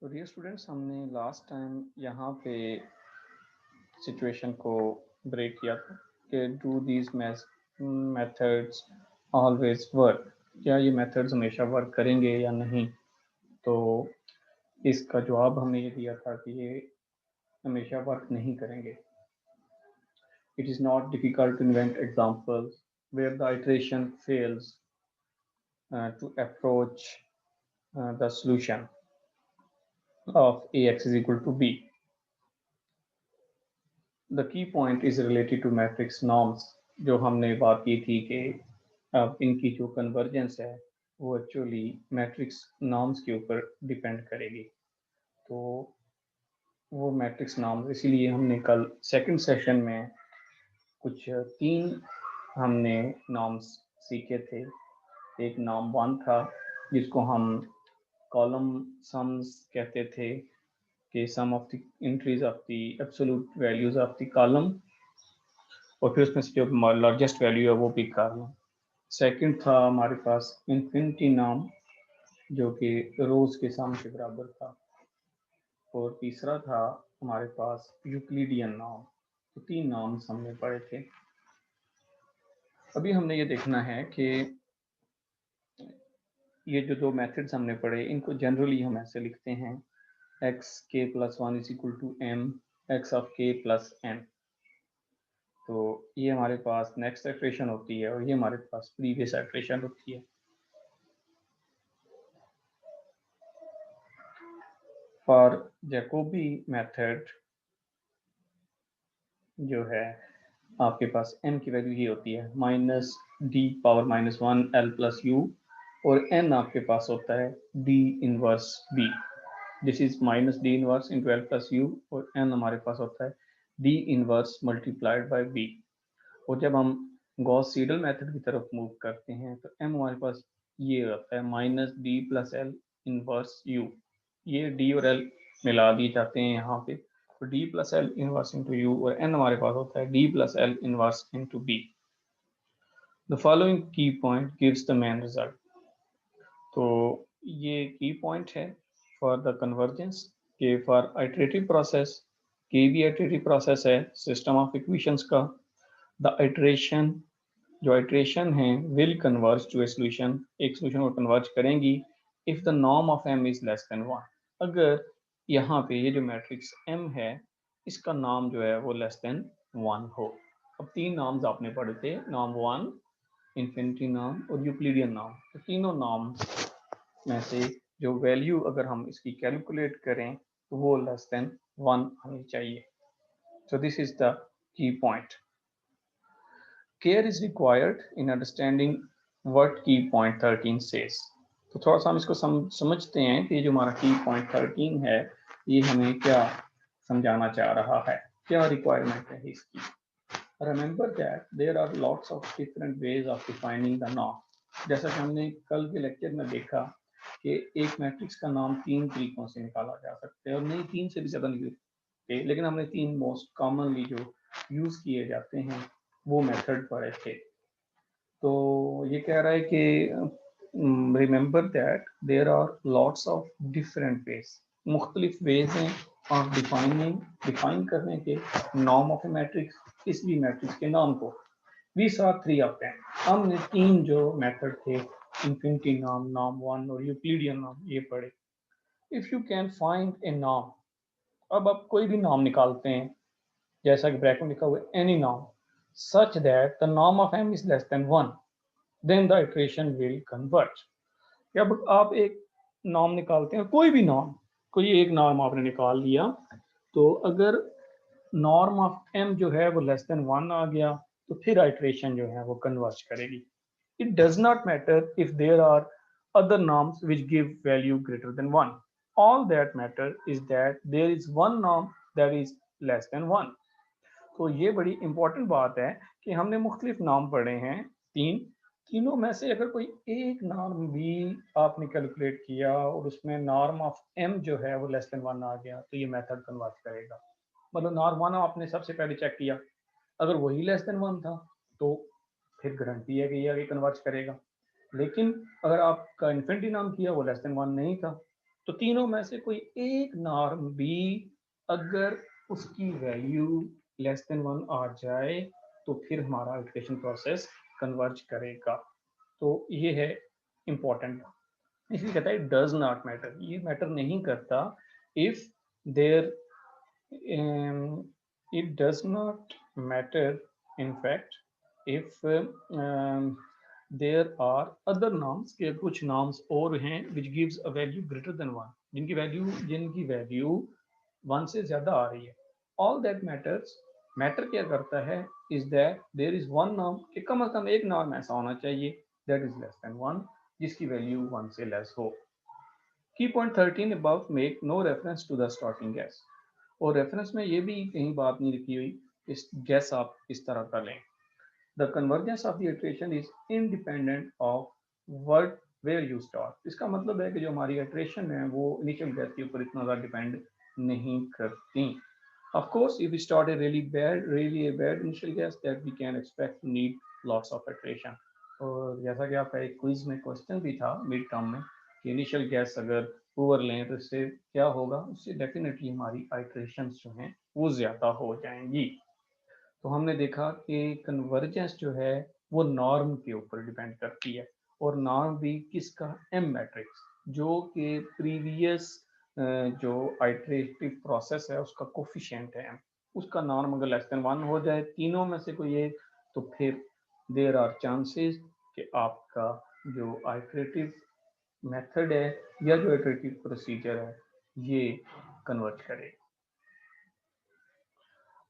तो dear students, हमने last time यहाँ पे सिचुएशन को ब्रेक किया था कि do these methods always work, क्या ये मेथड्स हमेशा वर्क करेंगे या नहीं। तो इसका जवाब हमने ये दिया था कि ये हमेशा वर्क नहीं करेंगे। It is not difficult to invent examples where the iteration fails to approach the solution of ax is equal to b. The key point is related to matrix norms. जो हमने बात की थी कि अब इनकी जो कन्वर्जेंस है वो एक्चुअली मैट्रिक्स नॉर्म्स के ऊपर डिपेंड करेगी। तो वो मैट्रिक्स नॉर्म्स, इसीलिए हमने कल सेकंड सेशन में कुछ तीन हमने नॉर्म्स सीखे थे। एक नॉर्म वन था जिसको हम कॉलम सम्स कहते थे कि sum of the entries of the absolute values of the column, और फिर उसमें से जो लार्जेस्ट वैल्यू है वो पिक कर लो। सेकंड था हमारे पास इन्फिनिटी नाम जो कि रोज के सम के बराबर था, और तीसरा था हमारे पास यूक्लिडियन नाम। तो तीन नाम हमने पढ़े थे। अभी हमने ये देखना है कि ये जो दो मेथड्स हमने पढ़े इनको जनरली हम ऐसे लिखते हैं x k plus one is equal to m x of k plus n. तो ये हमारे पास नेक्स्ट इटरेशन होती है और ये हमारे पास प्रीवियस इटरेशन होती है। फॉर जैकोबी मेथड जो है आपके पास m की वैल्यू ये होती है minus D power minus one L plus you, और n आपके पास होता है d inverse b। This is minus D inverse into L plus you, और n हमारे पास होता है d inverse multiplied by b। और जब हम गॉस सीडल मेथड की तरफ मूव करते हैं तो m हमारे पास ये होता है minus D plus L inverse you. ये d और l मिला दिए जाते हैं यहाँ पे, तो d plus L inverse into U, और n हमारे पास होता है d plus L inverse into b। The following key point gives the main result. तो ये की पॉइंट है फॉर द कन्वर्जेंस के फॉर आइटरेटिव प्रोसेस, के भी आइटरेटिव प्रोसेस है सिस्टम ऑफ इक्वेशंस का। द आइटरेशन, जो आइटरेशन है will converge to a solution, एक सोल्यूशन को कन्वर्ज करेंगी if the norm of m is less than one. अगर यहाँ पे ये जो मैट्रिक्स m है इसका नाम जो है वो लेस देन वन हो। अब तीन नाम्स आपने पढ़े थे, नाम वन, इन्फिनिटी नाम और यूक्लिडियन नाम। तो तीनों नाम में से जो वैल्यू अगर हम इसकी कैलकुलेट करें तो वो लेस देन वन होनी चाहिए। So this is the key point. Care is required in understanding what की पॉइंट 13 सेज। तो थोड़ा सा हम इसको समझते हैं कि जो हमारा की पॉइंट 13 है ये हमें क्या समझाना चाह रहा है, क्या रिक्वायरमेंट है इसकी। Remember that there are lots of different ways of defining the norm. जैसा कि हमने कल के लेक्चर में देखा कि एक मैट्रिक्स का नाम तीन तरीकों से निकाला जा सकता है, और नहीं तीन से भी ज़्यादा निकल सकते, लेकिन हमने तीन मोस्ट कॉमनली जो यूज़ किए जाते हैं वो मेथड पढ़े थे। तो ये कह रहा है कि remember that there are lots of different ways, मुख्तलिफ वेज हैं ऑफ डिफाइन करने के नॉर्म ऑफ ए मैट्रिक्स, किसी भी मैट्रिक्स के नाम को। We saw three of them, हमने तीन जो मेथड थे इन्फिनिटी नाम, नाम वन और यूक्लिडियन नाम, ये पढ़े। इफ यू कैन फाइंड ए नाम, अब आप कोई भी नाम निकालते हैं जैसा कि ब्रैकेट में लिखा हुआ है एनी नाम such that the norm of m is less than 1, then the iteration will converge। अब आप एक नाम निकालते हैं, कोई भी नाम, कोई एक नाम आपने निकाल लिया, तो अगर नॉर्म ऑफ m जो है वो लेस देन 1 आ गया तो फिर आइट्रेशन जो है वो कन्वर्ज करेगी। It does not matter if there are other norms which give value greater than 1, all that matter is that there is one norm that is less than 1। तो ये बड़ी इंपॉर्टेंट बात है कि हमने मुख्तलिफ नाम पढ़े हैं तीन, तीनों में से अगर कोई एक नाम भी आपने कैलकुलेट किया और उसमें नॉर्म ऑफ m जो है वो लेस देन वन आ गया तो ये मेथड कन्वर्ट करेगा। मतलब नॉर्म वन आपने सबसे पहले चेक किया, अगर वही लेस देन वन था तो फिर गारंटी है कि ये आगे कन्वर्ट करेगा। लेकिन अगर आपका इन्फिनिटी नाम किया वो लेस देन वन नहीं था तो तीनों में से कोई एक नॉर्म भी अगर उसकी वैल्यू लेस देन 1 आ जाए तो फिर हमारा इटरेशन प्रोसेस कन्वर्ज करेगा। तो ये है इम्पोर्टेंट, इसलिए कहता है डज नॉट मैटर, ये मैटर नहीं करता if there, it does not matter in fact if there are other norms, के कुछ norms और हैं which gives a value greater than 1, जिनकी वैल्यू 1 से ज्यादा आ रही है। all that matters, मैटर क्या करता है is that there is one norm, कि कम से कम एक नॉर्म ऐसा होना चाहिए that is less than 1, जिसकी वैल्यू 1 से लेस हो। की point 13 above make no reference to the starting guess, और रेफरेंस में ये भी कहीं बात नहीं लिखी हुई, इस गैस आप इस तरह कर लें। The convergence of the iteration is independent of word where you start, इसका मतलब है कि जो हमारी इटरेशन है वो इनिशियल गैस के ऊपर इतना ज़्यादा डिपेंड नहीं करती। Of course, if we start a really a bad initial guess, that we can expect to need lots of iteration. और जैसा कि आपका एक क्विज में क्वेश्चन भी था मिड टर्म में कि इनिशियल गैस अगर पुअर लें तो इससे क्या होगा, उससे डेफिनेटली हमारी आइट्रेशंस जो हैं वो ज़्यादा हो जाएंगी। तो हमने देखा कि कन्वर्जेंस जो है वो नॉर्म के ऊपर डिपेंड करती है, और नॉर्म भी किसका, एम मैट्रिक्स, जो कि प्रीवियस जो आइट्रेटिव प्रोसेस है उसका कोफिशिएंट है, उसका नॉर्म अगर लेस देन 1 हो जाए तीनों में से कोई एक, तो फिर देयर आर चांसेस कि आपका जो आइट्रेटिव मेथड है या जो आइट्रेटिव प्रोसीजर है ये कन्वर्ट करे।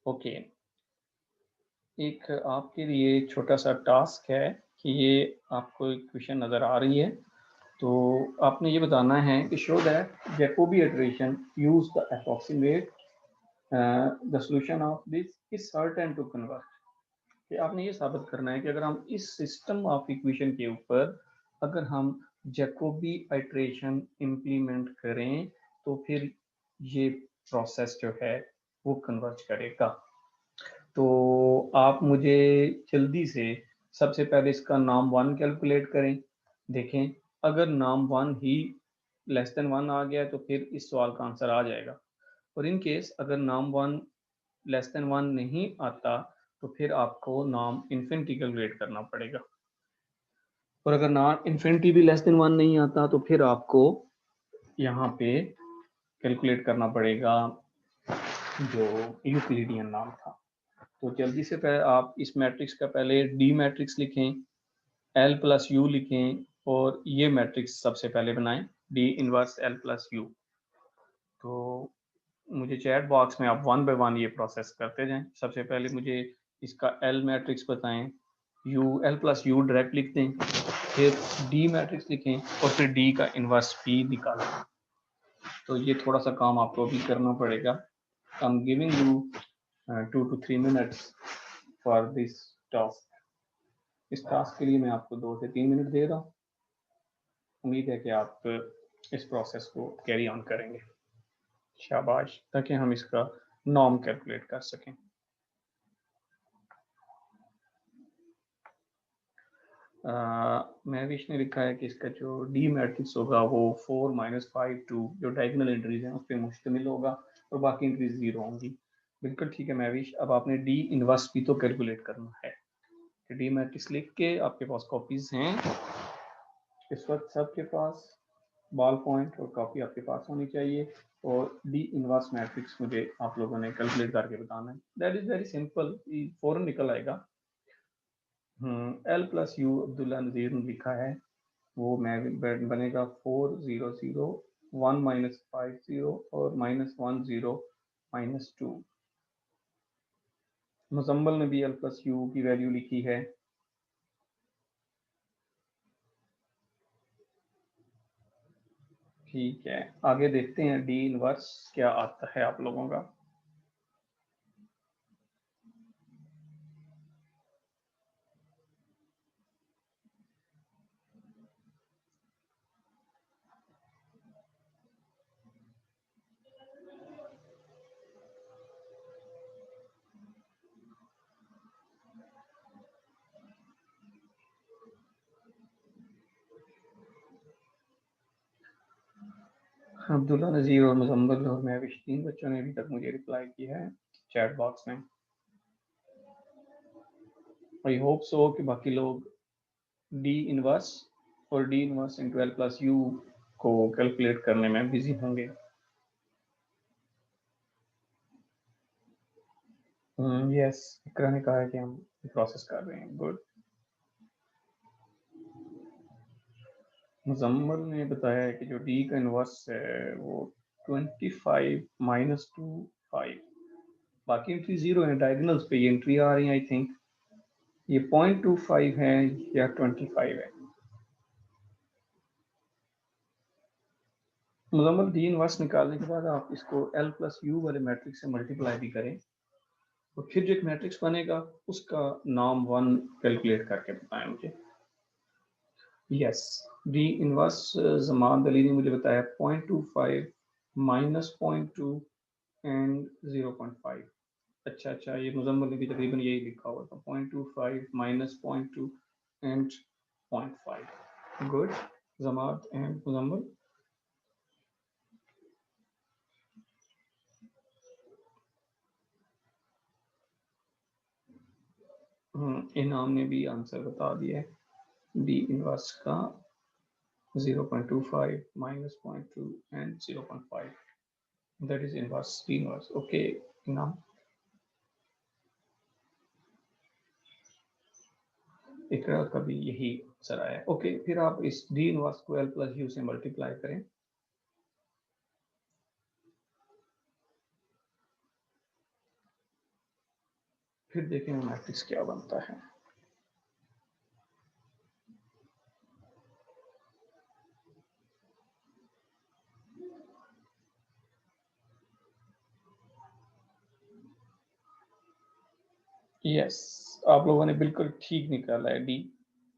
ओके, एक आपके लिए छोटा सा टास्क है कि ये आपको एक क्वेश्चन नज़र आ रही है, तो आपने ये बताना है कि show that Jacobi iteration use the approximate the solution of this is certain to convert, कि आपने ये साबित करना है कि अगर हम इस सिस्टम ऑफ इक्वेशन के ऊपर अगर हम जैकोबी इटरेशन इम्प्लीमेंट करें तो फिर ये प्रोसेस जो है वो कन्वर्ज करेगा। तो आप मुझे जल्दी से सबसे पहले इसका नाम 1 कैलकुलेट करें, देखें अगर नाम 1 ही लेस देन 1 आ गया तो फिर इस सवाल का आंसर आ जाएगा, और इन केस अगर नाम 1 लेस देन 1 नहीं आता तो फिर आपको नाम इन्फिनिटी कैलकुलेट करना पड़ेगा, और अगर नाम इन्फिनिटी भी लेस देन 1 नहीं आता तो फिर आपको यहाँ पे कैलकुलेट करना पड़ेगा जो यूक्लिडियन नाम था। तो जल्दी से पहले आप इस मैट्रिक्स का पहले डी मैट्रिक्स लिखें, एल प्लस यू लिखें, और ये मैट्रिक्स सबसे पहले बनाएं D inverse L plus you. तो मुझे चैट बॉक्स में आप 1 बाय 1 ये प्रोसेस करते जाएं। सबसे पहले मुझे इसका एल मैट्रिक्स बताएं, U L plus you direct लिख दें, फिर डी मैट्रिक्स लिखें और फिर डी का इनवर्स पी निकालें। तो ये थोड़ा सा काम आपको अभी करना पड़ेगा। I am giving you 2 to 3 minutes for this task. इस टास्क के लिए मैं आपको 2 से 3 मिनट दे रहा हूँ। उम्मीद है कि आप इस प्रोसेस को कैरी ऑन करेंगे, शाबाश, ताकि हम इसका नॉर्म कैलकुलेट कर सकें। महविश ने लिखा है कि इसका जो डी मैट्रिक्स होगा वो 4 - 5 2 जो डायगोनल एंट्रीज हैं उस पर मुश्तमिल होगा और बाकी एंट्रीज 0 होंगी। बिल्कुल ठीक है महविश, अब आपने डी इनवर्स भी तो कैलकुलेट करना है। डी मैट्रिक्स लिख के आपके पास कॉपीज हैं इस वक्त, सबके पास बॉल पॉइंट और कॉपी आपके पास होनी चाहिए, और डी इनवर्स मैट्रिक्स मुझे आप लोगों ने कैलकुलेट करके बताना है। दैट इज वेरी सिंपल, फौरन निकल आएगा। एल प्लस यू अब्दुल्ला नज़ीर ने लिखा है, वो मैं बनेगा 4 0 0 1 - 5 0 और -1 0 -2। मुजम्मल ने भी एल प्लस यू की वैल्यू लिखी है। ठीक है, आगे देखते हैं डी इनवर्स क्या आता है आप लोगों का। अब्दुल्ला नज़ीर और मुजम्मल और महविश 3 बच्चों ने अभी तक मुझे रिप्लाई किया है चैट बॉक्स में। आई होप सो कि बाकी लोग डी इनवर्स और D inverse into L plus you को कैलकुलेट करने में बिजी होंगे। यस, इकरा ने कहा है कि हम प्रोसेस कर रहे हैं। गुड। मुजम्मल ने बताया है कि जो डी का इनवर्स है वो 25 माइनस 2 5। बाकी एंट्री 0 है, डायगोनल्स पे ये एंट्री आ रही है। आई थिंक ये 0.25 है या 25 है। मुजम्मल डी इनवर्स निकालने के बाद आप इसको एल प्लस यू वाले मैट्रिक्स से मल्टीप्लाई भी करें और फिर जो एक मैट्रिक्स बनेगा उसका नाम 1 कैलकुलेट करके बताएं मुझे। Yes, D inverse Zaman Ali ने मुझे बताया 0.25 माइनस 0.2 एंड 0.5। अच्छा, ये मुजम्मल ने भी तकरीबन यही लिखा हुआ था, 0.25 minus 0.2 and 0.5। Good. Jamaat and Muzammil. इनाम ने भी आंसर बता दिया है डी इनवर्स का 0.25 minus 0.2 and 0.5, that is inverse D inverse. Okay, now इकरा का भी यही आंसर आया। ओके, फिर आप इस D इनवर्स को L प्लस U से मल्टीप्लाई करें। फिर देखें मैट्रिक्स क्या बनता है। यस, आप लोगों ने बिल्कुल ठीक निकाला है डी।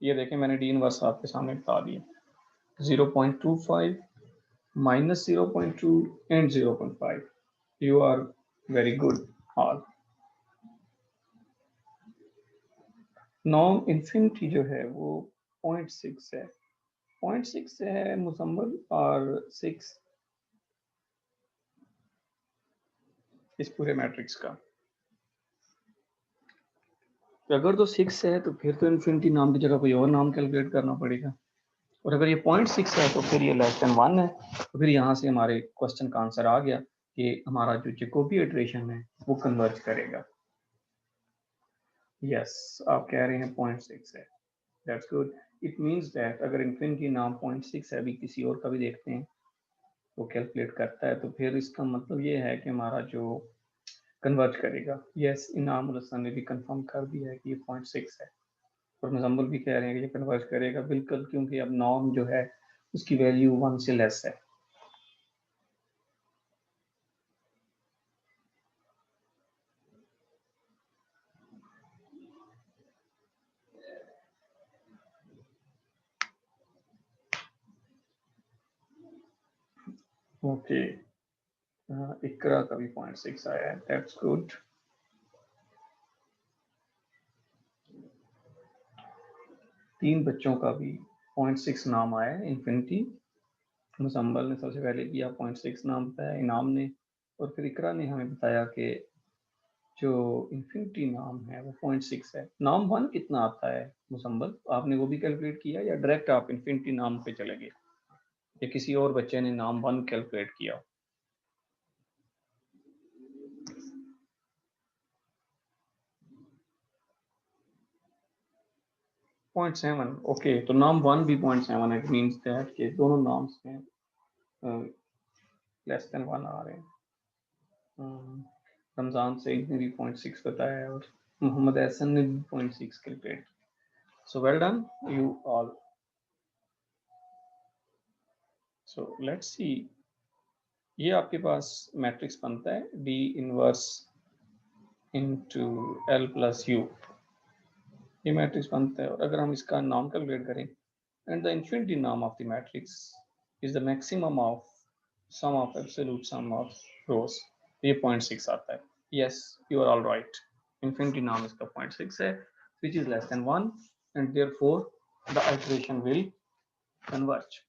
ये देखें, मैंने डी इनवर्स आपके सामने बता दिया, 0.25 minus 0.2 and 0.5। You are very good all. नॉन इन्फिनिटी जो है वो 0.6 है। 0.6 है मुसम्मल और 6 इस पूरे मैट्रिक्स का। तो अगर तो 6 है तो फिर तो इन्फिनिटी नाम की जगह कोई और नाम कैलकुलेट करना पड़ेगा, और अगर ये 0.6 है तो फिर ये लेस देन 1 है। तो फिर यहाँ से हमारे क्वेश्चन का आंसर आ गया कि हमारा जो जैकोबी इटरेशन है वो कन्वर्ज करेगा। यस, आप कह रहे हैं 0.6 है, that's good. It means that अगर इन्फिनिटी नाम 0.6 है, अभी किसी और का भी देखते हैं वो कैलकुलेट करता है, तो फिर इसका मतलब ये है कि हमारा जो कन्वर्ज करेगा। यस, इनाम उल हसन ने भी कंफर्म कर दिया है कि ये 0.6 है, और मुजम्मल भी कह रहे हैं कि ये कन्वर्ज करेगा बिल्कुल, क्योंकि अब नॉर्म जो है उसकी वैल्यू 1 से लेस है। ओके, इकरा का भी 0.6 आया है, दैट्स गुड। तीन बच्चों का भी 0.6 नाम आया है इन्फिनिटी। मुसम्मल ने सबसे पहले किया, 0.6 नाम बताया इनाम ने, और फिर इकरा ने हमें बताया कि जो इन्फिनिटी नाम है वो 0.6 है। नाम 1 कितना आता है मुसम्मल, आपने वो भी कैलकुलेट किया या डायरेक्ट आप इन्फिनिटी नाम पे चले गए, या किसी और बच्चे ने नाम 1 कैलकुलेट किया? 0.7। ओके, तो नाम 1 भी 0.7 है, इट मींस दैट कि दोनों नाम्स में लेस देन 1 आ रहे हैं। रमजान से ने भी 0.6 बताया है, और मोहम्मद एहसन ने भी 0.6 calculate. So well done you all. So let's see, ये आपके पास मैट्रिक्स बनता है D inverse into L plus U, ये मैट्रिक्स बनता है। और अगर हम इसका नाम कैलकुलेट करें, एंड द इन्फिनिटी नाम of the matrix is the maximum of sum of absolute sum of rows, ये 0.6 आता है। Yes, you are all right, infinity नाम इसका 0.6 है, which is less than 1, and therefore the iteration will converge.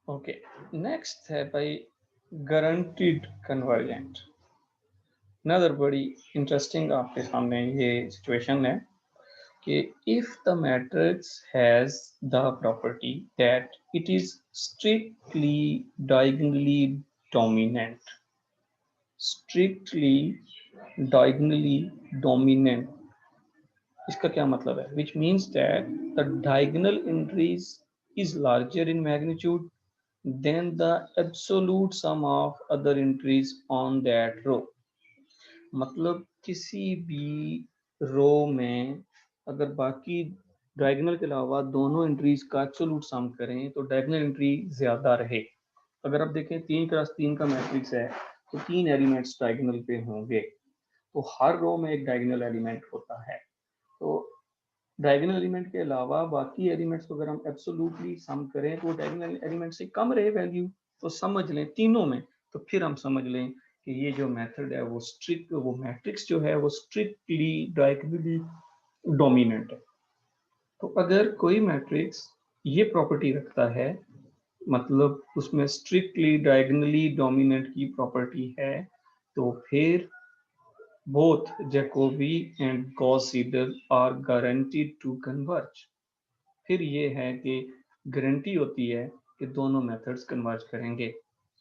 Okay, next है भाई guaranteed convergent. नदर बड़ी इंटरेस्टिंग आपके सामने ये सिचुएशन है कि if the matrix has the property that it is strictly diagonally dominant, strictly diagonally dominant, इसका क्या मतलब है? Which means that the diagonal entries is larger in magnitude than the absolute sum of other entries on that row. मतलब किसी भी रो में अगर बाकी डायगोनल के अलावा दोनों एंट्रीज का एब्सोल्यूट सम करें तो डायगोनल एंट्री ज्यादा रहे। अगर आप देखें 3x3 का मैट्रिक्स है तो 3 एलिमेंट्स डायगोनल पे होंगे, तो हर रो में एक डायगोनल एलिमेंट होता है। तो डायगोनल एलिमेंट के अलावा बाकी एलिमेंट्स को अगर हम एब्सोल्युटली सम करें तो डायगोनल एलिमेंट से कम रहे वैल्यू, तो समझ लें तीनों में, तो फिर हम समझ लें कि ये जो मेथड है वो मैट्रिक्स जो है वो स्ट्रिक्टली डायगोनली डोमिनेंट है। तो अगर कोई मैट्रिक्स ये प्रॉपर्टी रखता है, मतलब उसमें स्ट्रिक्टली डायगोनली डोमिनेंट की प्रॉपर्टी है, तो फिर both Jacobi and Gauss-Seidel are guaranteed to converge। फिर ये है कि गारंटी होती है कि दोनों मेथड्स कन्वर्ज करेंगे।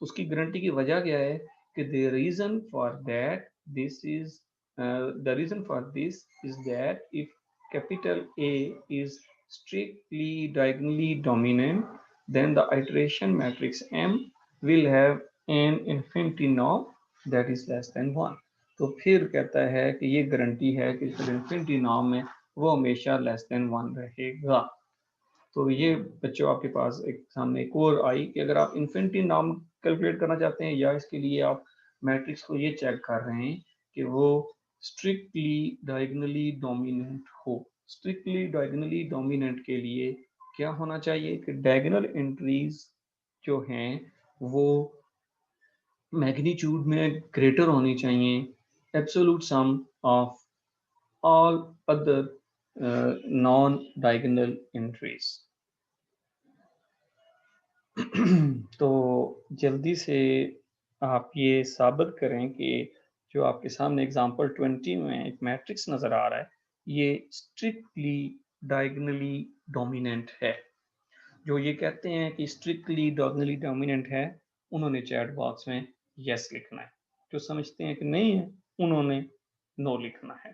उसकी गारंटी की वजह क्या है कि the reason for that this is the reason for this is that if capital A is strictly diagonally dominant, then the iteration matrix M will have an infinity norm that is less than 1। तो फिर कहता है कि ये guarantee है कि फिर infinity norm में वो हमेशा लेस देन 1 रहेगा। तो ये बच्चों आपके पास एक सामने एक और आई कि अगर आप इन्फिनिटी नॉर्म कैलकुलेट करना चाहते हैं या इसके लिए आप मैट्रिक्स को ये चेक कर रहे हैं कि वो स्ट्रिक्टली डायगोनली डोमिनेंट हो। स्ट्रिक्टली डायगोनली डोमिनेंट के लिए क्या होना चाहिए कि डायगोनल एंट्रीज जो हैं वो मैग्नीट्यूड में ग्रेटर होनी चाहिए absolute sum of all other non diagonal entries. तो जल्दी से आप ये साबित करें कि जो आपके सामने एग्जांपल 20 में एक मैट्रिक्स नजर आ रहा है ये स्ट्रिक्टली डायगोनली डोमिनेंट है। जो ये कहते हैं कि स्ट्रिक्टली डायगोनली डोमिनेंट है उन्होंने चैट बॉक्स में यस लिखना है, जो समझते हैं कि नहीं है उन्होंने नो लिखना है।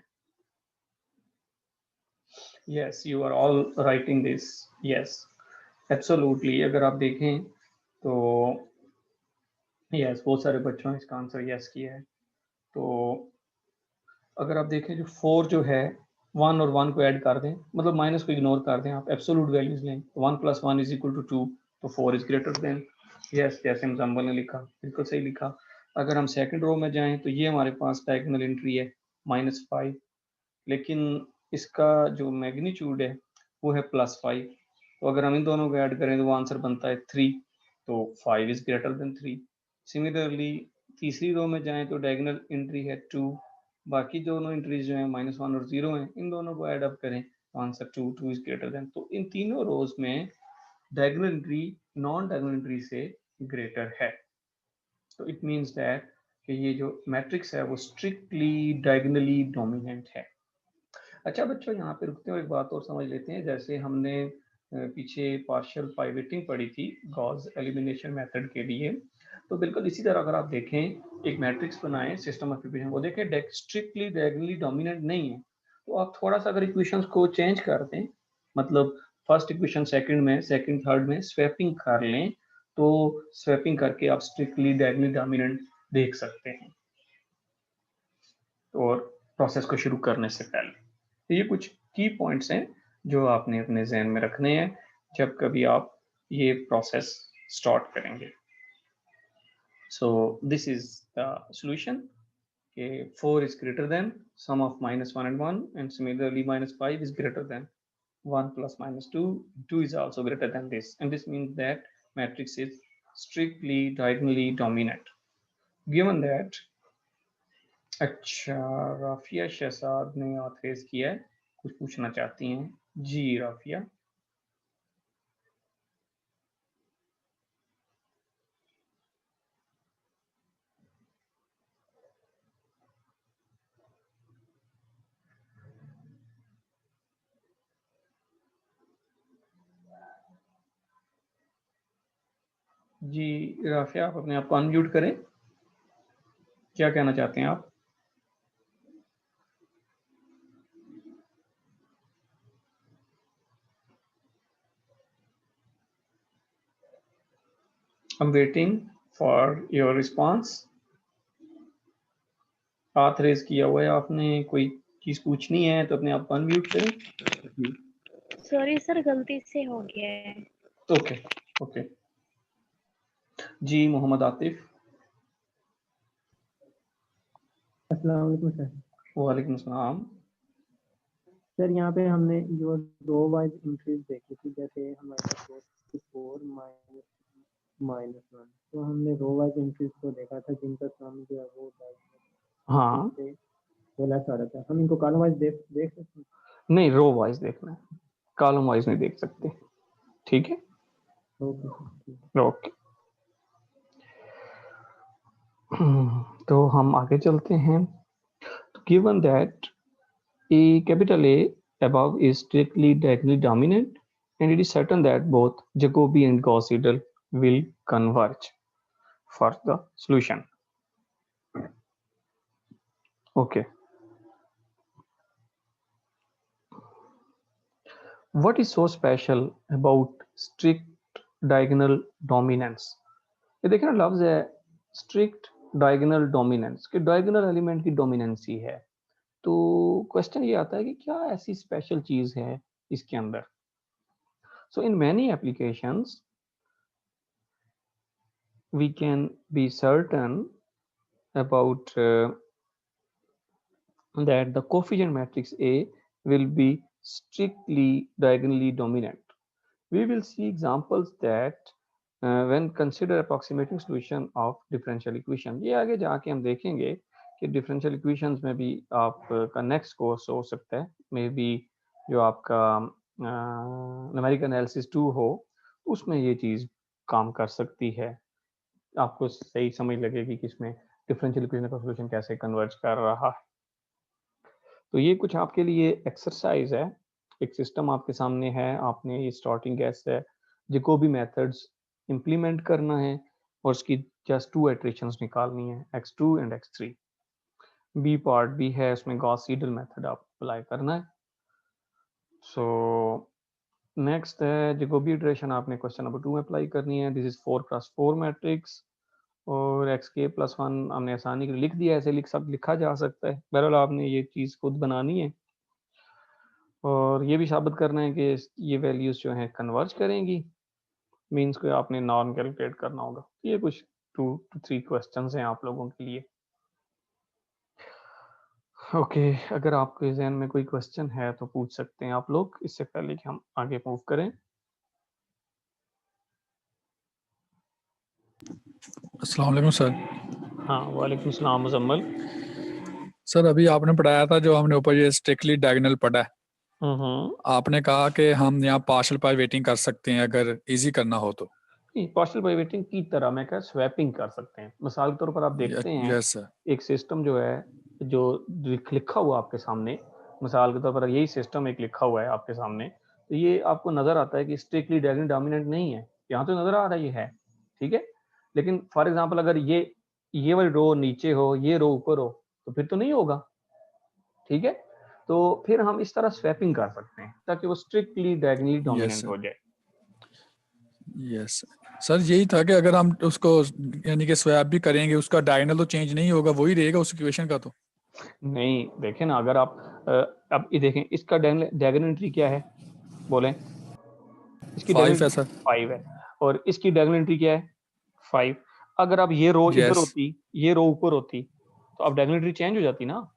Yes, you are all writing this. Yes, absolutely. अगर आप देखें तो यस, बहुत सारे बच्चों ने इसका आंसर यस किया है। तो अगर आप देखें जो 4 जो है 1 और 1 को ऐड कर दें, मतलब माइनस को इग्नोर कर दें, आप एब्सोल्यूट वैल्यूज लें, 1 + 1 = 2, तो 4 इज ग्रेटर देन। यस, जैसे मुजम्मल ने लिखा बिल्कुल सही लिखा। अगर हम सेकंड रो में जाएं तो ये हमारे पास डायगोनल एंट्री है -5, लेकिन इसका जो मैग्नीट्यूड है वो है +5। तो अगर हम इन दोनों को ऐड करें तो वो आंसर बनता है 3, तो 5 इज ग्रेटर देन 3। सिमिलरली तीसरी रो में जाएं तो डायगोनल एंट्री है 2, बाकी दोनों एंट्रीज जो है -1 और 0 हैं, इन दोनों को ऐड अप करें तो आंसर 2 इज ग्रेटर देन। तो इन तीनों रोज में diagonal entry non diagonal entry से ग्रेटर है। तो इट मीन्स दैट कि ये जो मैट्रिक्स है वो स्ट्रिक्टली डायगोनली डोमिनेंट है। अच्छा बच्चों, यहाँ पे रुकते हुए एक बात और समझ लेते हैं। जैसे हमने पीछे पार्शियल पाइवेटिंग पढ़ी थी गॉस एलिमिनेशन मेथड के लिए, तो बिल्कुल इसी तरह अगर आप देखें एक मैट्रिक्स बनाएं सिस्टम ऑफ इक्वेशन, वो देखें स्ट्रिक्टली डायगोनली डोमिनेंट नहीं है, तो आप थोड़ा सा अगर इक्वेशंस को चेंज कर दें, मतलब फर्स्ट इक्वेशन सेकंड में, सेकंड थर्ड में स्वैपिंग कर लें, तो स्वैपिंग करके आप स्ट्रिक्टली डायगोनली डोमिनेंट देख सकते हैं और प्रोसेस को शुरू करने से पहले। तो ये कुछ की पॉइंट्स हैं जो आपने अपने जहन में रखने हैं जब कभी आप ये प्रोसेस स्टार्ट करेंगे। So this is the solution कि 4 is greater than sum of -1 and 1, and similarly -5 is greater than 1 + -2, 2 is also greater than this, and this means that matrix is strictly diagonally dominant। Given that, अच्छा, राफिया शहजाद ने authorise किया है, कुछ पूछना चाहती हैं जी राफिया। जी राफिया, आप अपने आप को अनम्यूट करें, क्या कहना चाहते हैं आप? I'm waiting for your response. हाथ रेज किया हुआ है आपने, कोई चीज पूछनी है तो अपने आप को अनम्यूट करें। जी सॉरी सर, गलती से हो गया है। Okay okay. जी मोहम्मद आतिफ। अस्सलाम वालेकुम सर। वालेकुम सलाम। सर यहाँ पे हमने जो रो वाइज इंक्रीज देखी थी, जैसे हमारे पास 4 माइनस 1, तो हमने रो वाइज इंक्रीज को देखा था जिनका सम जो है वो हाँ बोला सा रहा था। हम इनको कॉलम वाइज देख सकते हैं? नहीं, रो वाइज देखना है, कॉलम वाइज नहीं देख सकते। ठीक है ओके। ओके। तो हम आगे चलते हैं। Given that A capital A above is strictly diagonally dominant, and it is certain that both Jacobi and Gauss Seidel will converge for the solution. Okay. What is so special about strict diagonal dominance? ये देखिए ना, लफ्ज है strict diagonal dominance, कि diagonal element की dominancy है। तो question ये आता है कि क्या ऐसी स्पेशल चीज है इसके अंदर। So in many applications we can be certain about that the coefficient matrix A will be strictly diagonally dominant. We will see examples that when consider approximating solution of differential equation. ये आगे जाके हम देखेंगे कि differential equations में भी आपका next course हो सकता है, मे बी जो आपका numerical analysis 2 हो उसमें ये चीज काम कर सकती है, आपको सही समझ लगेगी कि इसमें डिफरेंशियल इक्वेशन का सॉल्यूशन कैसे कन्वर्ज कर रहा है। तो ये कुछ आपके लिए एक्सरसाइज है, एक सिस्टम आपके सामने है, आपने ये स्टार्टिंग गैस है जैकोबी मेथड्स इंप्लीमेंट करना है और उसकी जस्ट 2 इटरेशंस निकालनी है, x2 and x3। B part भी है, उसमें गॉस सीडल मेथड आप अप्लाई करना है। सो नेक्स्ट है जैकोबी इटरेशन, आपने क्वेश्चन नंबर 2 में अप्लाई करनी है। दिस इज 4x4 मैट्रिक्स और xk+1 हमने आसानी के लिए लिख दिया, ऐसे लिखा जा सकता है। बहरहाल आपने ये चीज़ खुद बनानी है और ये भी साबित करना है कि ये वैल्यूज जो हैं कन्वर्ज करेंगी, मींस को आपने नॉर्म कैलकुलेट करना होगा। ये कुछ 2 to 3 क्वेश्चंस हैं आप लोगों के लिए। ओके अगर आपके जहन में कोई क्वेश्चन है तो पूछ सकते हैं आप लोग, इससे पहले कि हम आगे मूव करें। अस्सलाम वालेकुम सर। हाँ वालेकुम सलाम मुजम्मल। सर अभी आपने पढ़ाया था जो हमने ऊपर ये स्ट्रिक्टली डायगोनल पढ़ा है, आपने कहा कि हम यहाँ पार्शियल पाइवेटिंग कर सकते हैं अगर इजी करना हो तो। पार्शियल पाइवेटिंग की तरह मैं कह स्वैपिंग कर सकते हैं। मिसाल के तौर पर आप देखते हैं यस सर। एक सिस्टम जो है जो लिखा हुआ आपके सामने, मिसाल के तौर पर यही सिस्टम एक लिखा हुआ है आपके सामने, तो ये आपको नजर आता है कि स्ट्रिक्टली डायगोनल डोमिनेंट नहीं है, यहाँ तो नजर आ रहा है ये है, ठीक है। लेकिन फॉर एग्जांपल अगर ये वाली रो नीचे हो, ये रो ऊपर हो, तो फिर तो नहीं होगा, ठीक है। तो फिर हम इस तरह स्वैपिंग कर सकते हैं ताकि वो स्ट्रिक्टली डायगोनली डोमिनेंट हो जाए। यस सर, यही था कि अगर हम उसको यानी कि स्वैप भी करेंगे उसका डायगोनल तो चेंज नहीं होगा, वही रहेगा उस इक्वेशन का। तो नहीं देखें ना, अगर आप अब ये देखें इसका डायगोनल एंट्री क्या है, बोलें। इसकी 5 है सर। 5 है और इसकी डायगोनल एंट्री क्या है 5। अगर अब ये रो इधर होती, ये रो ऊपर होती, तो अब डायगोनल एंट्री चेंज हो जाती ना,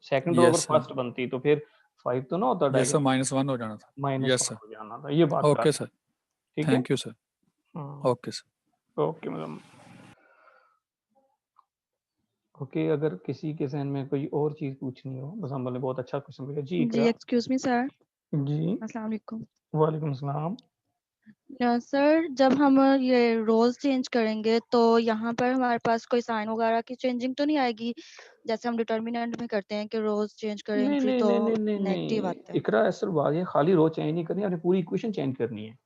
सेकंड रो अगर फर्स्ट बनती तो फिर 5 तो ना होता, यस सर, डायगोनल -1 हो जाना था। -1 यस सर, हो जाना था, ये बात कर ओके रहे हैं, सर, ठीक है। Thank you sir. Okay sir. Okay madam. Okay अगर किसी के जहन में कोई और चीज पूछनी हो, बस हम बोले बहुत अच्छा क्वेश्चन पूछा जी। जी एक्सक्यूज मी सर। जी अस्सलाम वालेकुम। वालेकुम सलाम। सर जब हम ये रोल्स चेंज करेंगे तो यहाँ पर हमारे पास कोई साइन वगैरह की चेंजिंग तो नहीं आएगी, जैसे हम डिटर्मिनेंट में करते हैं कि रोल्स चेंज नहीं करेंगे नहीं तो नहीं नहीं नहीं नेगेटिव नहीं, आता है। इकरा असल बात है, खाली रो चेंज नहीं करनी, आपने पूरी इक्वेशन चेंज करनी है,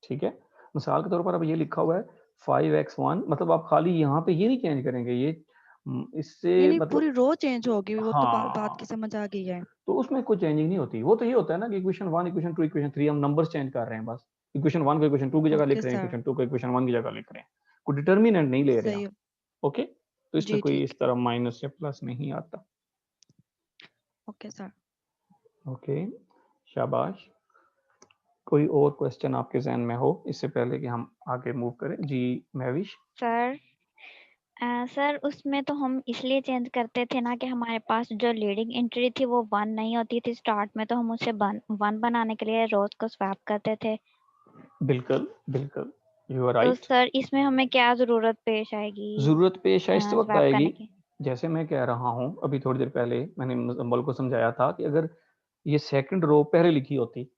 ठीक है। मिसाल के तौर पर अब ये लिखा हुआ है 5x1, मतलब आप खाली यहाँ पे ये नहीं चेंज करेंगे, ये इससे यानी मतलब पूरी रो चेंज होगी, वो तो बात की हाँ, समझ आ गई है। तो उसमें कोई चेंजिंग नहीं होती। वो तो ये होता है ना कि इक्वेशन 1, इक्वेशन 2, इक्वेशन 3 हम नंबर्स चेंज कर रहे हैं बस। इक्वेशन 1 को इक्वेशन 2 की जगह ओके लिख रहे हैं, सर, इक्वेशन 2 को इक्वेशन 1 की जगह लिख रहे हैं, कोई डिटर्मिनेंट नहीं ले रहे सही। हैं। ओके, तो इसमें जी कोई ठीक, इस तरह माइनस या प्लस नहीं आता। Okay sir. ओके, शाबाश। कोई और क्वेश्चन आपके जहन में हो इससे पहले कि हम आगे मूव करें? जी महविश। सर सर उसमें तो हम इसलिए चेंज करते थे ना कि हमारे पास जो लीडिंग एंट्री थी वो 1 नहीं होती थी स्टार्ट में, तो हम उसे 1 बनाने के लिए रोज को स्वैप करते थे। बिल्कुल बिल्कुल, यू आर तो राइट। सर इसमें हमें क्या जरूरत पेश आएगी जरूरत पेश है इस वक्त स्वैप आएगी, करने की? जैसे मैं कह रहा हूं, अभी थोड़ी देर पहले मैंने मुजम्मल को समझाया था कि अगर ये सेकंड रो पहले लिखी होती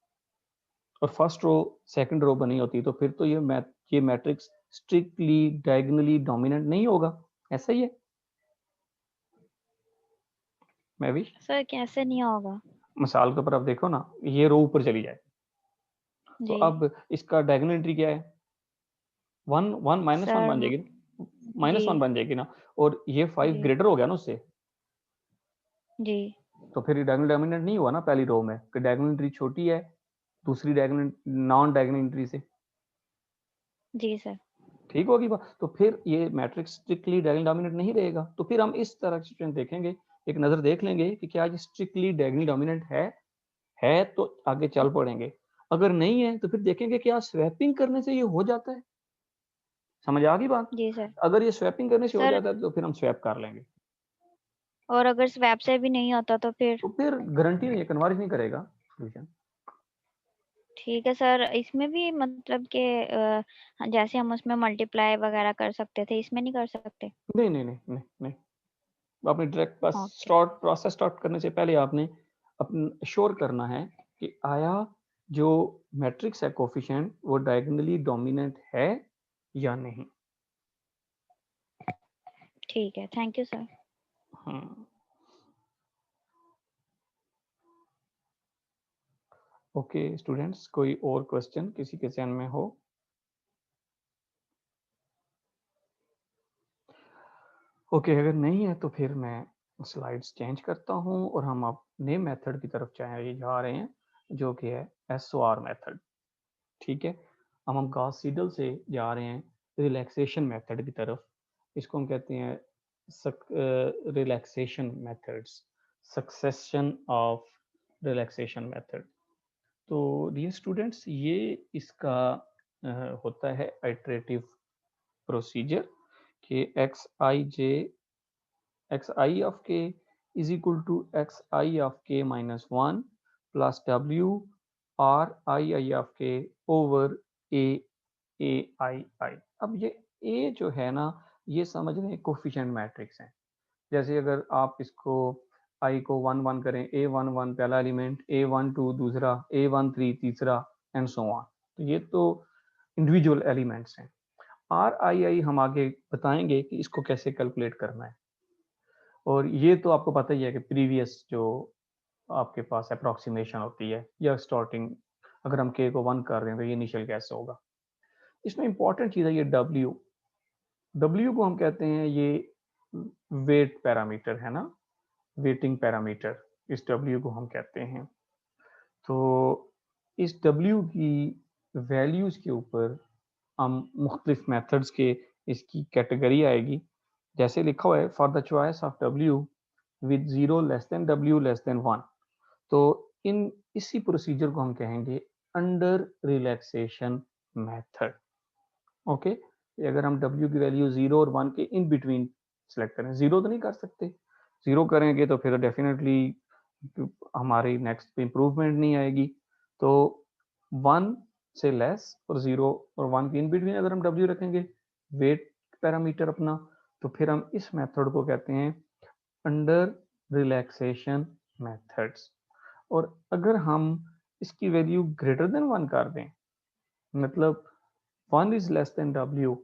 और फर्स्ट रो सेकंड रो बनी होती तो फिर तो ये मैट्रिक्स स्ट्रिक्टली डायगोनली डोमिनेंट नहीं होगा। ऐसा ही है महविश। सर कैसे नहीं होगा? मिसाल के ऊपर अब देखो ना, ये रो ऊपर चली जाए तो जी अब इसका डायगोनल एंट्री क्या है? 1 1 -1 सर बन जाएगी, जी -1 बन जाएगी ना, और ये 5 जी ग्रेटर हो गया ना उससे, जी तो फिर डायगोनल डोमिनेंट नहीं हुआ ना पहली रो में, कि डायगोनल एंट्री छोटी है दूसरी डायगोनल नॉन डायगोनल एंट्री से। जी सर। ठीक होगी बात, तो फिर ये मैट्रिक्स स्ट्रिक्टली डायगोनल डोमिनेंट नहीं रहेगा। तो फिर हम इस तरह की स्ट्रेंथ देखेंगे, एक नजर देख लेंगे कि क्या ये स्ट्रिक्टली डायगोनल डोमिनेंट है तो आगे चल पड़ेंगे, अगर नहीं है तो फिर देखेंगे क्या स्वैपिंग करने से ये हो जाता है। समझ आ गई बात? जी सर। अगर ये स्वैपिंग करने से हो सर जाता है तो फिर हम स्वैप कर लेंगे, और अगर स्वैप से भी नहीं होता तो फिर? तो फिर गारंटी नहीं है, कन्वर्ज नहीं करेगा सॉल्यूशन। ठीक है सर, इसमें भी मतलब कि जैसे हम उसमें मल्टीप्लाई वगैरह कर सकते थे, इसमें नहीं कर सकते? नहीं नहीं नहीं नहीं नहीं, आपने डायरेक्ट बस ओके। प्रोसेस स्टार्ट करने से पहले आपने अपन श्योर करना है कि आया जो मैट्रिक्स है कोफिशिएंट वो डायगोनली डोमिनेंट है या नहीं। ठीक है, thank you sir. Hmm, okay students, कोई और क्वेश्चन किसी के जहन में हो? ओके, अगर नहीं है तो फिर मैं स्लाइड्स चेंज करता हूं और हम अब नए मेथड की तरफ जा रहे हैं जो कि है SOR मेथड। ठीक है, अब हम गॉस सीडल से जा रहे हैं रिलैक्सेशन मेथड की तरफ। इसको हम कहते हैं relaxation methods, succession of relaxation method. तो डियर स्टूडेंट्स, ये इसका होता है आइटरेटिव प्रोसीजर कि xi of k is equal to xi of k minus 1 plus w r I of k over a ai। अब ये a जो है ना, ये समझ रहे हैं कोफिशिएंट मैट्रिक्स है। जैसे अगर आप इसको i को 1 1 करें, a11 पहला एलिमेंट, a12 दूसरा, a13 तीसरा, एंड सो ऑन, तो ये तो इंडिविजुअल एलिमेंट्स हैं। आर आई हम आगे बताएंगे कि इसको कैसे कैलकुलेट करना है। और ये तो आपको पता ही है कि प्रीवियस जो आपके पास अप्रोक्सीमेशन होती है या स्टार्टिंग, अगर हम के को 1 कर रहे हैं तो ये इनिशियल कैसे होगा। इसमें इंपॉर्टेंट चीज़ है ये डब्ल्यू को हम कहते हैं ये वेट पैरामीटर है ना, वेटिंग पैरामीटर, इस डब्ल्यू को हम कहते हैं। तो इस डब्ल्यू की वैल्यूज के ऊपर हम मुख्तलिफ मेथड्स के इसकी कैटेगरी आएगी। जैसे लिखा हुआ है for the choice of W with 0 less than W less than 1, तो इन इसी प्रोसीजर को हम कहेंगे अंडर रिलैक्सेशन मेथड। ओके, अगर हम डब्ल्यू की वैल्यू 0 और 1 के इन बिटवीन सेलेक्ट करें, 0 तो नहीं कर सकते, 0 करेंगे तो फिर डेफिनेटली हमारी नेक्स्ट पे इम्प्रूवमेंट नहीं आएगी। तो 1 से लेस और 0 और 1 के इन बिटवीन अगर हम डब्ल्यू रखेंगे वेट पैरामीटर अपना, तो फिर हम इस मेथड को कहते हैं अंडर रिलैक्सेशन मेथड्स। और अगर हम इसकी वैल्यू ग्रेटर देन 1 कर दें, मतलब 1 इज लेस देन डब्ल्यू,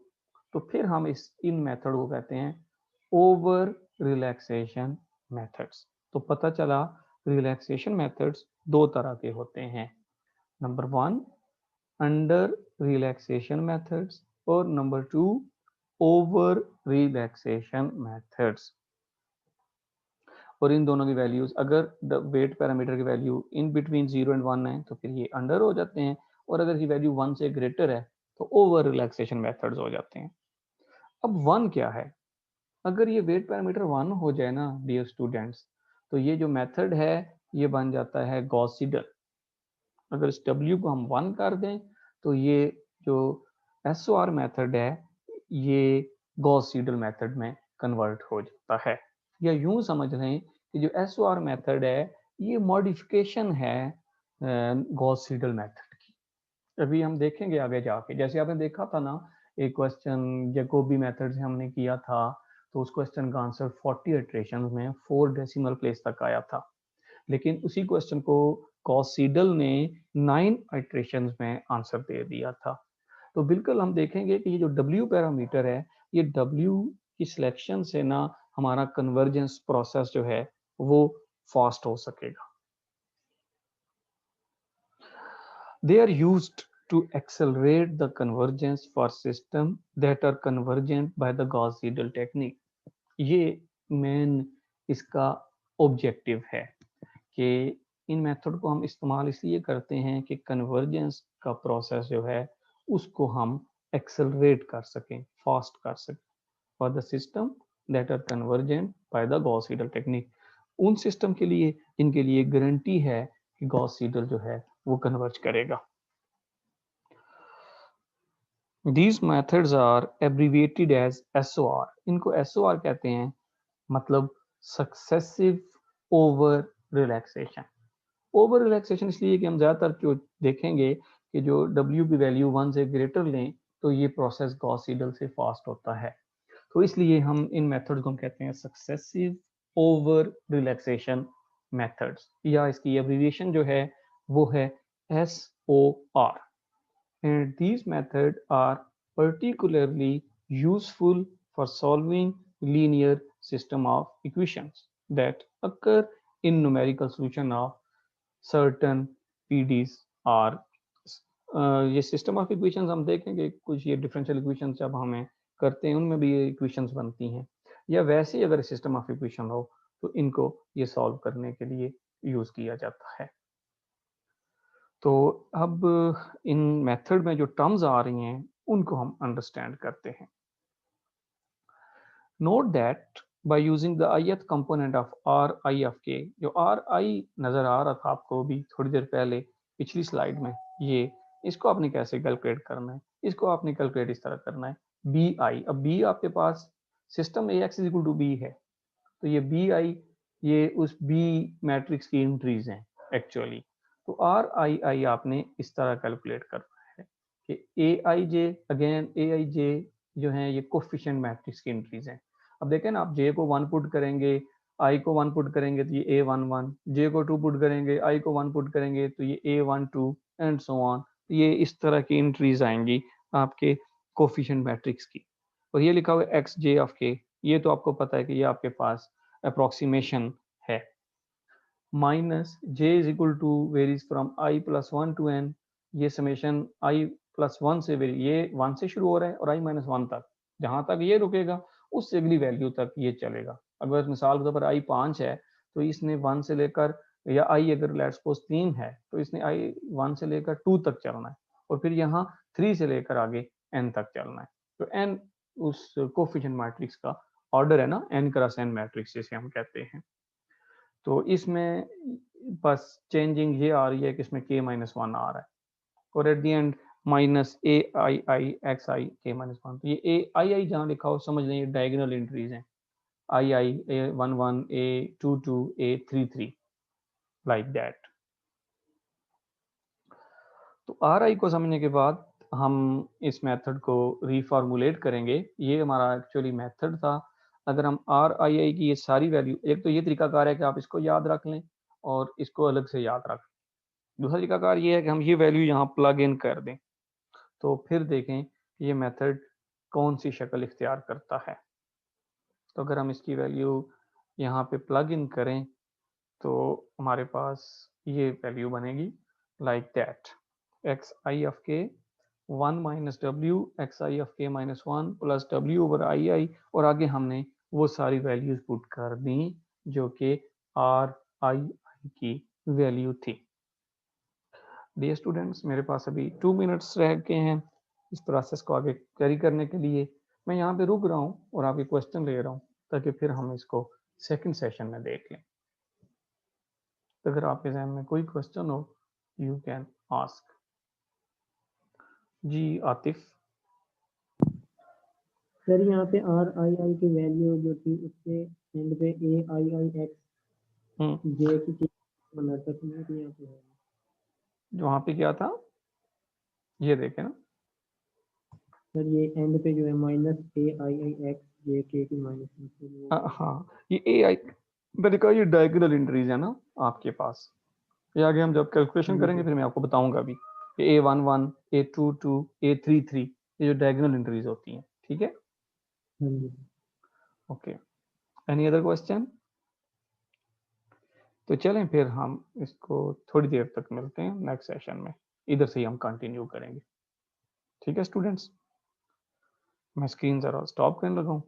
तो फिर हम इन मेथड को कहते हैं ओवर रिलैक्सेशन मेथड्स। तो पता चला रिलैक्सेशन मेथड्स दो तरह के होते हैं। नंबर 1 अंडर रिलैक्सेशन मेथड्स और नंबर 2 ओवर रिलैक्सेशन मेथड्स। और इन दोनों की वैल्यूज अगर वेट पैरामीटर की वैल्यू इन बिटवीन 0 एंड 1 है तो फिर ये अंडर हो जाते हैं, और अगर की वैल्यू 1 से ग्रेटर है तो ओवर रिलैक्सेशन मेथड्स हो जाते हैं। अब 1 क्या है? अगर ये वेट पैरामीटर 1 हो जाए ना डियर स्टूडेंट्स, तो ये जो मेथड है ये बन जाता है गॉस सीडल। अगर इस W को हम 1 कर दें तो ये जो SOR मेथड है ये गॉस सीडल मेथड में कन्वर्ट हो जाता है। या यूं समझ लें कि जो SOR मेथड है ये मॉडिफिकेशन है गॉस सीडल मेथड की। अभी हम देखेंगे आगे जाके, जैसे आपने देखा था ना एक क्वेश्चन जैकोबी मेथड से हमने किया था, तो उस क्वेश्चन का आंसर 40 इटरेशंस में 4 डेसिमल प्लेस तक आया था। लेकिन उसी क्वेश्चन को गॉस सीडल ने 9 इटरेशंस में आंसर दे दिया था। तो बिल्कुल हम देखेंगे कि ये जो W पैरामीटर है, ये W की सिलेक्शन से ना हमारा कन्वर्जेंस प्रोसेस जो है वो फास्ट हो सकेगा। They are used to accelerate the convergence for systems that are convergent by the Gauss-Seidel technique. ये मेन इसका ऑब्जेक्टिव है कि इन मेथड को हम इस्तेमाल इसलिए करते हैं कि कन्वर्जेंस का प्रोसेस जो है उसको हम एक्सेलरेट कर सकें, फास्ट कर सकें for the system that are convergent by the Gauss Seidel technique. उन सिस्टम के लिए इनके लिए गारंटी है कि गॉस सीडल जो है वो कन्वर्ज करेगा। These methods are abbreviated as SOR. इनको SOR कहते हैं, मतलब successive over relaxation. Over relaxation इसलिए कि हम ज़्यादातर जो देखेंगे कि जो W की वैल्यू 1 से ग्रेटर लें तो ये प्रोसेस गॉस सीडल से फास्ट होता है, तो इसलिए हम इन मेथड्स को कहते हैं सक्सेसिव ओवर रिलैक्सेशन मेथड्स, या इसकी एब्रिविएशन जो है वो है SOR। And these methods are particularly useful for solving linear system of equations that occur in numerical solution of certain PDs or ये सिस्टम ऑफ इक्वेशंस हम देखेंगे, कुछ ये डिफरेंशियल इक्वेशंस जब हमें करते हैं उनमें भी ये इक्वेशंस बनती हैं, या वैसे ही अगर सिस्टम ऑफ इक्वेशन हो तो इनको ये सॉल्व करने के लिए यूज किया जाता है। तो अब इन मेथड में जो टर्म्स आ रही हैं उनको हम अंडरस्टैंड करते हैं। Note that by using the ith component of Ri of k, जो Ri नजर आ रहा था आपको भी थोड़ी देर पहले पिछली स्लाइड में, ये इसको आपने कैसे कैलकुलेट करना है, इसको आपने कैलकुलेट इस तरह करना है Bi। अब B आपके पास system Ax equal to B है, तो ये Bi ये उस B मैट्रिक्स की एंट्रीज हैं एक्चुअली। तो RII आपने इस तरह कैलकुलेट करना है कि AIJ, अगेन AIJ जो है ये कोफिशिएंट मैट्रिक्स की एंट्रीज हैं। अब देखें ना, आप J को 1 पुट करेंगे, I को 1 पुट करेंगे तो ये A11, J को 2 पुट करेंगे, I को 1 पुट करेंगे तो ये A12 एंड सो ऑन। ये इस तरह की एंट्रीज आएंगी आपके कोफिशिएंट मैट्रिक्स की। और ये लिखा हुआ है XJ ऑफ K, ये तो आपको पता है कि ये आपके पास अप्रोक्सीमेशन है। Minus J is equal to varies from I plus 1 to n, ये समेशन I प्लस 1 से वेरी, ये 1 से शुरू हो रहा है और I माइनस 1 तक, जहां तक ये रुकेगा उससे अगली वैल्यू तक ये चलेगा। अगर मिसाल के तौर पर I 5 है तो इसने 1 से लेकर, या I अगर लेट्स सपोज 3 है तो इसने I 1 से लेकर 2 तक चलना है, और फिर यहाँ 3 से लेकर आगे n तक चलना है। तो n उस कोफिशिएंट मैट्रिक्स का ऑर्डर है ना, n क्रॉस n मैट्रिक्स जिसे हम कहते हैं। तो इसमें बस चेंजिंग ये आ रही है कि इसमें k माइनस 1 आ रहा है, और at the end minus AII XI k minus 1। तो ये AII जहाँ लिखा हो समझ लें ये डायगोनल एंट्रीज हैं, II A11 A22 A33 like that. तो RI को समझने के बाद हम इस मेथड को रीफॉर्मुलेट करेंगे। ये हमारा एक्चुअली मेथड था। अगर हम RII की ये सारी वैल्यू, एक तो ये तरीकाकार है कि आप इसको याद रख लें और इसको अलग से याद रख लें। दूसरा तरीकाकार ये है कि हम ये वैल्यू यहाँ प्लग इन कर दें, तो फिर देखें ये मेथड कौन सी शक्ल इख्तियार करता है। तो अगर हम इसकी वैल्यू यहाँ पे प्लग इन करें तो हमारे पास ये वैल्यू बनेगी लाइक दैट, XI ऑफ K 1 minus W X I of K minus 1 plus W over I, और आगे हमने वो सारी वैल्यूज पुट कर दी जो कि आर आई की वैल्यू थी। डियर स्टूडेंट्स, मेरे पास अभी 2 मिनट्स रह गए हैं इस प्रोसेस को आगे कैरी करने के लिए। मैं यहाँ पे रुक रहा हूँ और आपके क्वेश्चन ले रहा हूँ ताकि फिर हम इसको सेकंड सेशन में देख लें। तो अगर आपके जहन में कोई क्वेश्चन हो, यू कैन आस्क। जी आतिफ। सर यहाँ पे आर आई आई की वैल्यू जो थी उसके एंड पे ए आई आई एक्स जे की बना सकते हैं यहाँ पे है। जो वहाँ पे क्या था ये देखें ना सर, ये एंड पे जो है माइनस ए आई आई एक्स जे के की माइनस। हाँ, ये ए आई मैंने कहा ये डायगोनल एंट्रीज है ना आपके पास। ये आगे हम जब कैलकुलेशन करेंगे फिर मैं आपको बताऊंगा भी ए 11 ए 22 ए 33 ये जो डायगोनल एंट्रीज होती हैं। ठीक है, ओके। Any other question? तो चलें फिर हम इसको थोड़ी देर तक मिलते हैं नेक्स्ट सेशन में, इधर से ही हम कंटिन्यू करेंगे। ठीक है स्टूडेंट्स, मैं स्क्रीन जरा स्टॉप करने लगा हूँ।